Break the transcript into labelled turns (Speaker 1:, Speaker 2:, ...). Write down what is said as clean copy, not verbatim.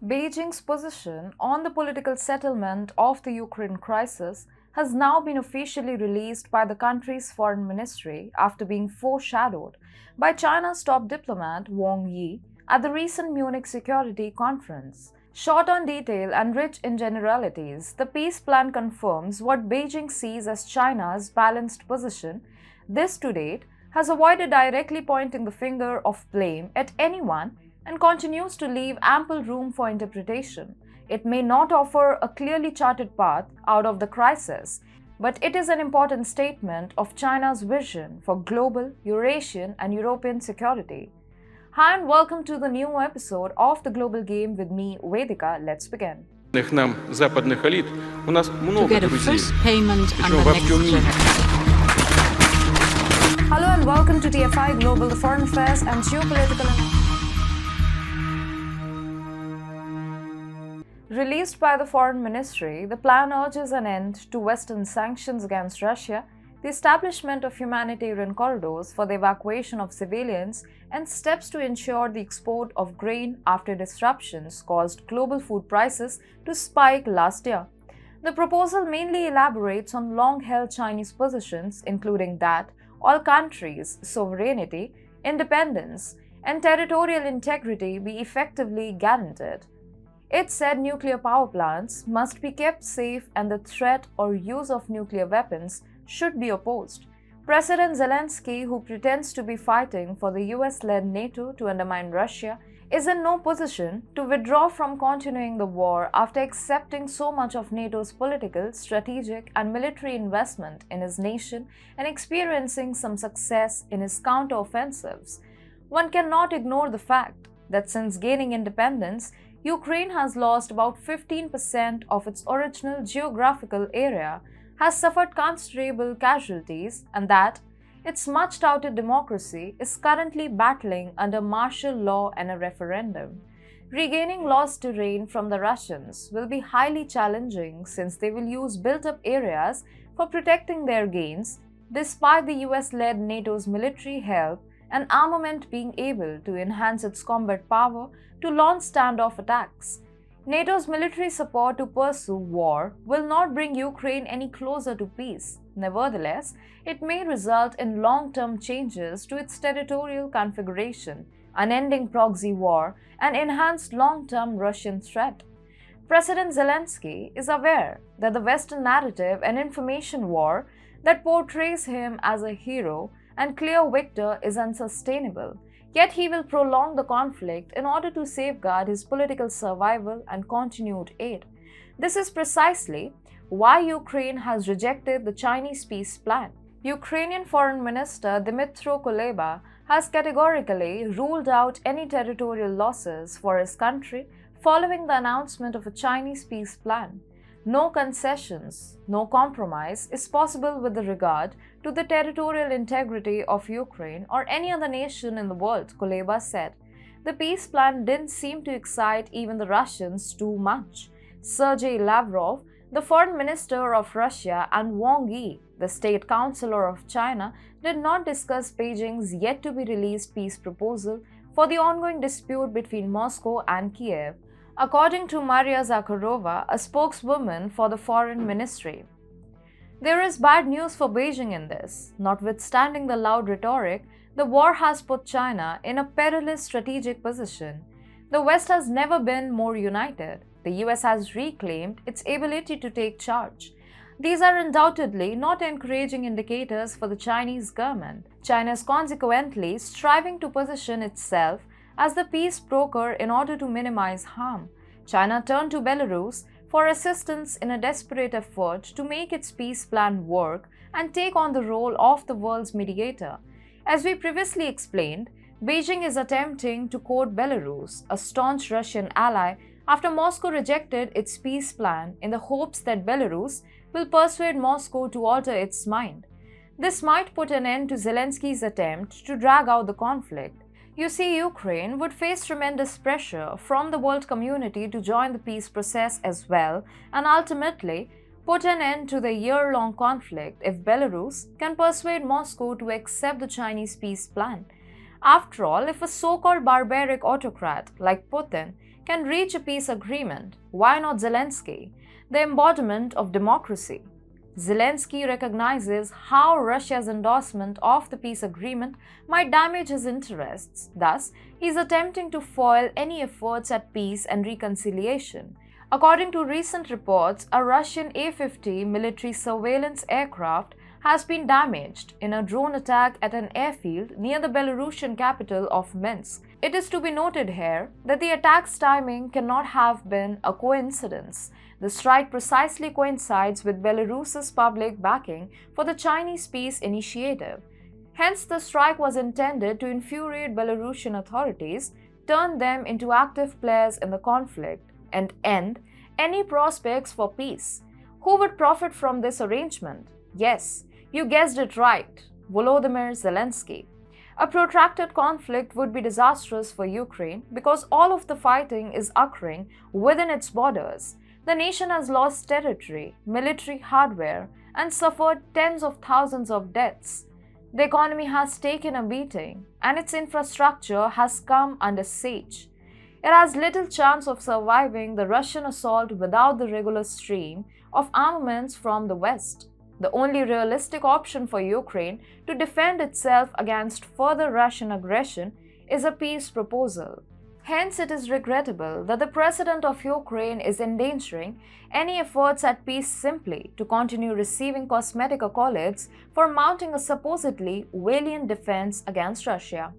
Speaker 1: Beijing's position on the political settlement of the Ukraine crisis has now been officially released by the country's foreign ministry after being foreshadowed by China's top diplomat Wang Yi at the recent Munich Security Conference. Short on detail and rich in generalities, the peace plan confirms what Beijing sees as China's balanced position. This, to date, has avoided directly pointing the finger of blame at anyone and continues to leave ample room for interpretation. It may not offer a clearly charted path out of the crisis, but it is an important statement of China's vision for global, Eurasian, and European security. Hi and welcome to the new episode of The Global Game with me, Vedika. Let's begin.
Speaker 2: Нам западных элит у нас
Speaker 3: To
Speaker 2: много
Speaker 3: get a
Speaker 2: друзей.
Speaker 3: first payment and
Speaker 2: Причем
Speaker 3: the
Speaker 2: во
Speaker 3: next
Speaker 2: всем мире.
Speaker 1: Hello and welcome to TFI Global, the foreign affairs and geopolitical. Released by the Foreign Ministry, the plan urges an end to Western sanctions against Russia, the establishment of humanitarian corridors for the evacuation of civilians, and steps to ensure the export of grain after disruptions caused global food prices to spike last year. The proposal mainly elaborates on long-held Chinese positions, including that all countries' sovereignty, independence, and territorial integrity be effectively guaranteed. It said nuclear power plants must be kept safe and the threat or use of nuclear weapons should be opposed. President Zelensky, who pretends to be fighting for the US-led NATO to undermine Russia, is in no position to withdraw from continuing the war after accepting so much of NATO's political, strategic, and military investment in his nation and experiencing some success in his counter-offensives. One cannot ignore the fact that since gaining independence, Ukraine has lost about 15% of its original geographical area, has suffered considerable casualties, and that its much-touted democracy is currently battling under martial law and a referendum. Regaining lost terrain from the Russians will be highly challenging since they will use built-up areas for protecting their gains, despite the US-led NATO's military help and armament being able to enhance its combat power to launch standoff attacks. NATO's military support to pursue war will not bring Ukraine any closer to peace. Nevertheless, it may result in long-term changes to its territorial configuration, unending proxy war, and enhanced long-term Russian threat. President Zelensky is aware that the Western narrative and information war that portrays him as a hero and clear victor is unsustainable. Yet he will prolong the conflict in order to safeguard his political survival and continued aid. This is precisely why Ukraine has rejected the Chinese peace plan. Ukrainian Foreign Minister Dmytro Kuleba has categorically ruled out any territorial losses for his country following the announcement of a Chinese peace plan. No concessions, no compromise is possible with regard to the territorial integrity of Ukraine or any other nation in the world, Kuleba said. The peace plan didn't seem to excite even the Russians too much. Sergei Lavrov, the foreign minister of Russia, and Wang Yi, the state counselor of China, did not discuss Beijing's yet-to-be-released peace proposal for the ongoing dispute between Moscow and Kiev, according to Maria Zakharova, a spokeswoman for the foreign ministry. There is bad news for Beijing in this. Notwithstanding the loud rhetoric, the war has put China in a perilous strategic position. The West has never been more united. The US has reclaimed its ability to take charge. These are undoubtedly not encouraging indicators for the Chinese government. China is consequently striving to position itself as the peace broker in order to minimize harm. China turned to Belarus for assistance in a desperate effort to make its peace plan work and take on the role of the world's mediator. As we previously explained, Beijing is attempting to court Belarus, a staunch Russian ally, after Moscow rejected its peace plan in the hopes that Belarus will persuade Moscow to alter its mind. This might put an end to Zelensky's attempt to drag out the conflict. You see, Ukraine would face tremendous pressure from the world community to join the peace process as well and ultimately put an end to the year-long conflict if Belarus can persuade Moscow to accept the Chinese peace plan. After all, if a so-called barbaric autocrat like Putin can reach a peace agreement. Why not Zelensky, the embodiment of democracy? Zelensky recognizes how Russia's endorsement of the peace agreement might damage his interests. Thus, he is attempting to foil any efforts at peace and reconciliation. According to recent reports, a Russian A-50 military surveillance aircraft has been damaged in a drone attack at an airfield near the Belarusian capital of Minsk. It is to be noted here that the attack's timing cannot have been a coincidence. The strike precisely coincides with Belarus's public backing for the Chinese peace initiative. Hence, the strike was intended to infuriate Belarusian authorities, turn them into active players in the conflict, and end any prospects for peace. Who would profit from this arrangement? Yes, you guessed it right, Volodymyr Zelensky. A protracted conflict would be disastrous for Ukraine because all of the fighting is occurring within its borders. The nation has lost territory, military hardware, and suffered tens of thousands of deaths. The economy has taken a beating, and its infrastructure has come under siege. It has little chance of surviving the Russian assault without the regular stream of armaments from the West. The only realistic option for Ukraine to defend itself against further Russian aggression is a peace proposal. Hence, it is regrettable that the President of Ukraine is endangering any efforts at peace simply to continue receiving cosmetic accolades for mounting a supposedly valiant defense against Russia.